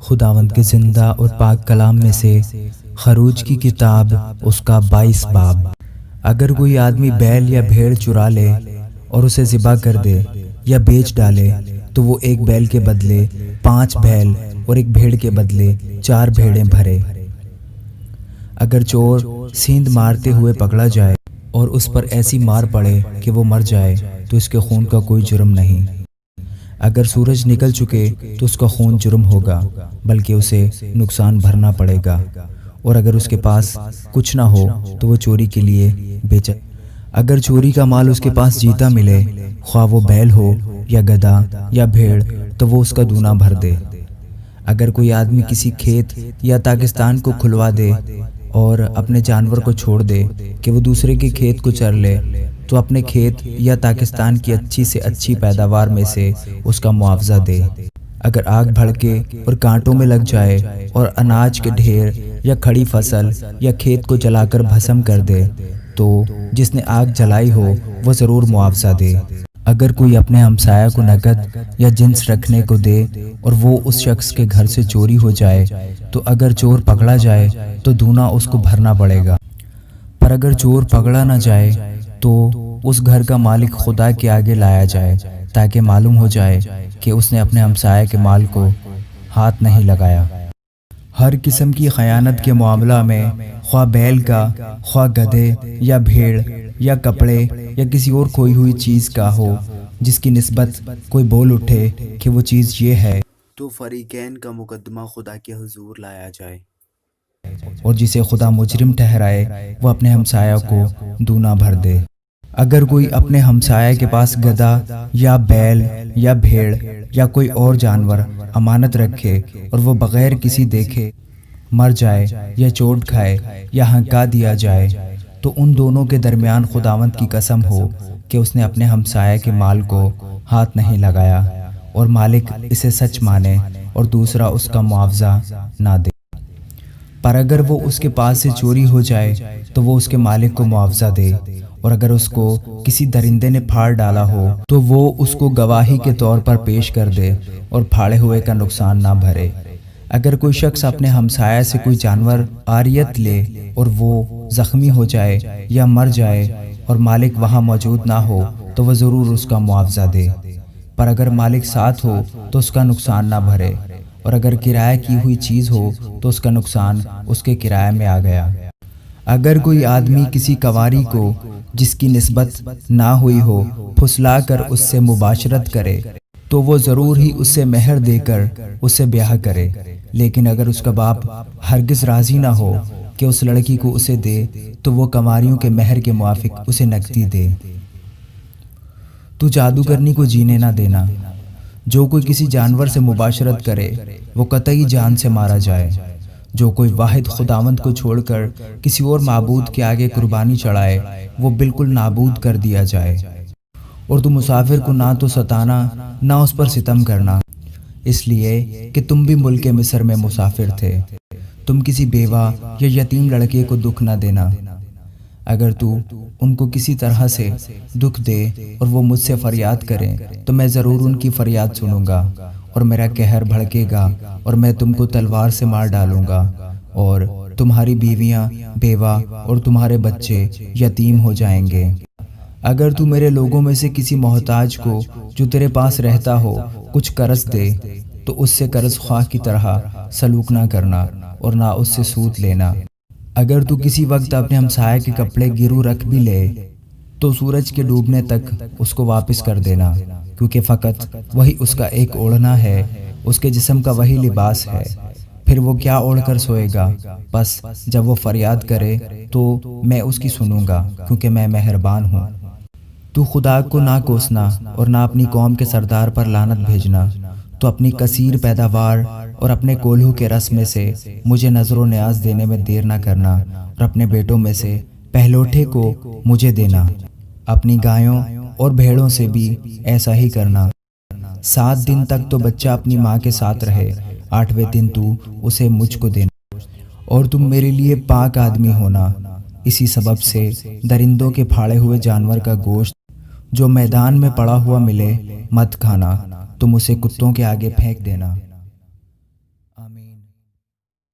خداوند کے زندہ اور پاک کلام میں سے خروج کی کتاب اس کا 22 باب۔ اگر کوئی آدمی بیل یا بھیڑ چرا لے اور اسے ذبح کر دے یا بیچ ڈالے تو وہ ایک بیل کے بدلے 5 بیل اور ایک بھیڑ کے بدلے 4 بھیڑیں بھرے۔ اگر چور سیند مارتے ہوئے پکڑا جائے اور اس پر ایسی مار پڑے کہ وہ مر جائے تو اس کے خون کا کوئی جرم نہیں۔ اگر سورج نکل چکے تو اس کا خون جرم ہوگا، بلکہ اسے نقصان بھرنا پڑے گا۔ اور اگر اس کے پاس کچھ نہ ہو تو وہ چوری کے لیے بیچا۔ اگر چوری کا مال اس کے پاس جیتا ملے، خواہ وہ بیل ہو یا گدھا یا بھیڑ، تو وہ اس کا دونا بھر دے۔ اگر کوئی آدمی کسی کھیت یا داغستان کو کھلوا دے اور اپنے جانور کو چھوڑ دے کہ وہ دوسرے کے کھیت کو چر لے، تو اپنے کھیت یا داغستان کی اچھی سے اچھی پیداوار میں سے اس کا معاوضہ دے۔ اگر آگ بھڑکے اور کانٹوں میں لگ جائے اور اناج کے ڈھیر یا کھڑی فصل یا کھیت کو جلا کر بھسم کر دے تو جس نے آگ جلائی ہو وہ ضرور معاوضہ دے۔ اگر کوئی اپنے ہمسایہ کو نقد یا جنس رکھنے کو دے اور وہ اس شخص کے گھر سے چوری ہو جائے تو اگر چور پکڑا جائے تو دونا اس کو بھرنا پڑے گا۔ پر اگر چور پکڑا نہ جائے تو اس گھر کا مالک خدا کے آگے لایا جائے تاکہ معلوم ہو جائے کہ اس نے اپنے ہمسایہ کے مال کو ہاتھ نہیں لگایا۔ ہر قسم کی خیانت کے معاملہ میں، خواہ بیل کا، خواہ گدھے یا بھیڑ یا کپڑے یا کسی اور کھوئی ہوئی چیز کا ہو، جس کی نسبت کوئی بول اٹھے کہ وہ چیز یہ ہے، تو فریقین کا مقدمہ خدا کے حضور لایا جائے، اور جسے خدا مجرم ٹھہرائے وہ اپنے ہمسایہ کو دونا بھر دے۔ اگر کوئی اپنے ہمسایہ کے پاس گدھا یا بیل یا بھیڑ یا کوئی اور جانور امانت رکھے اور وہ بغیر کسی دیکھے مر جائے یا چوٹ کھائے یا ہنکا دیا جائے تو ان دونوں کے درمیان خداوند کی قسم ہو کہ اس نے اپنے ہمسایہ کے مال کو ہاتھ نہیں لگایا، اور مالک اسے سچ مانے اور دوسرا اس کا معاوضہ نہ دے۔ پر اگر وہ اس کے پاس سے چوری ہو جائے تو وہ اس کے مالک کو معاوضہ دے، اور اگر اس کو کسی درندے نے پھاڑ ڈالا ہو تو وہ اس کو گواہی کے طور پر پیش کر دے اور پھاڑے ہوئے کا نقصان نہ بھرے۔ اگر کوئی شخص اپنے ہمسایہ سے کوئی جانور عاریت لے اور وہ زخمی ہو جائے یا مر جائے اور مالک وہاں موجود نہ ہو تو وہ ضرور اس کا معاوضہ دے۔ پر اگر مالک ساتھ ہو تو اس کا نقصان نہ بھرے، اور اگر کرایہ کی ہوئی چیز ہو تو اس کا نقصان اس کے کرایہ میں آ گیا۔ اگر کوئی آدمی کسی کنواری کو جس کی نسبت نہ ہوئی ہو پھسلا کر اس سے مباشرت کرے تو وہ ضرور ہی اس سے مہر دے کر اس سے بیاہ کرے، لیکن اگر اس کا باپ ہرگز راضی نہ ہو کہ اس لڑکی کو اسے دے تو وہ کنواریوں کے مہر کے موافق اسے نقدی دے۔ تو جادوگرنی کو جینے نہ دینا۔ جو کوئی کسی جانور سے مباشرت کرے وہ قطعی جان سے مارا جائے۔ جو کوئی واحد خداوند کو چھوڑ کر کسی اور معبود کے آگے قربانی چڑھائے وہ بالکل نابود کر دیا جائے۔ اور تو مسافر کو نہ تو ستانا نہ اس پر ستم کرنا، اس لیے کہ تم بھی ملک مصر میں مسافر تھے۔ تم کسی بیوہ یا یتیم لڑکے کو دکھ نہ دینا۔ اگر تو ان کو کسی طرح سے دکھ دے اور وہ مجھ سے فریاد کریں تو میں ضرور ان کی فریاد سنوں گا، اور میرا قہر بھڑکے گا اور میں تم کو تلوار سے مار ڈالوں گا، اور تمہاری بیویاں بیوہ اور تمہارے بچے یتیم ہو جائیں گے۔ اگر تو میرے لوگوں میں سے کسی محتاج کو جو تیرے پاس رہتا ہو کچھ قرض دے تو اس سے قرض خواہ کی طرح سلوک نہ کرنا اور نہ اس سے سود لینا۔ اگر تو کسی وقت اپنے ہمسایہ کے کپڑے گرو رکھ بھی لے تو سورج کے ڈوبنے تک اس کو واپس کر دینا، کیونکہ فقط وہی اس کا ایک اوڑھنا ہے، اس کے جسم کا وہی لباس ہے۔ پھر وہ کیا اوڑھ کر سوئے گا؟ بس جب وہ فریاد کرے تو میں اس کی سنوں گا، کیونکہ میں مہربان ہوں۔ تو خدا کو نہ کوسنا اور نہ اپنی قوم کے سردار پر لعنت بھیجنا۔ تو اپنی کثیر پیداوار اور اپنے کولہو کے رس میں سے مجھے نذر و نیاز دینے میں دیر نہ کرنا، اور اپنے بیٹوں میں سے پہلوٹے کو مجھے دینا۔ اپنی گایوں اور بھیڑوں سے بھی ایسا ہی کرنا۔ 7 دن تک تو بچہ اپنی ماں کے ساتھ رہے، 8ویں دن تو اسے مجھ کو دینا، اور تم میرے لیے پاک آدمی ہونا۔ اسی سبب سے درندوں کے پھاڑے ہوئے جانور کا گوشت جو میدان میں پڑا ہوا ملے مت کھانا، تم اسے کتوں کے آگے پھینک دینا۔ آمین۔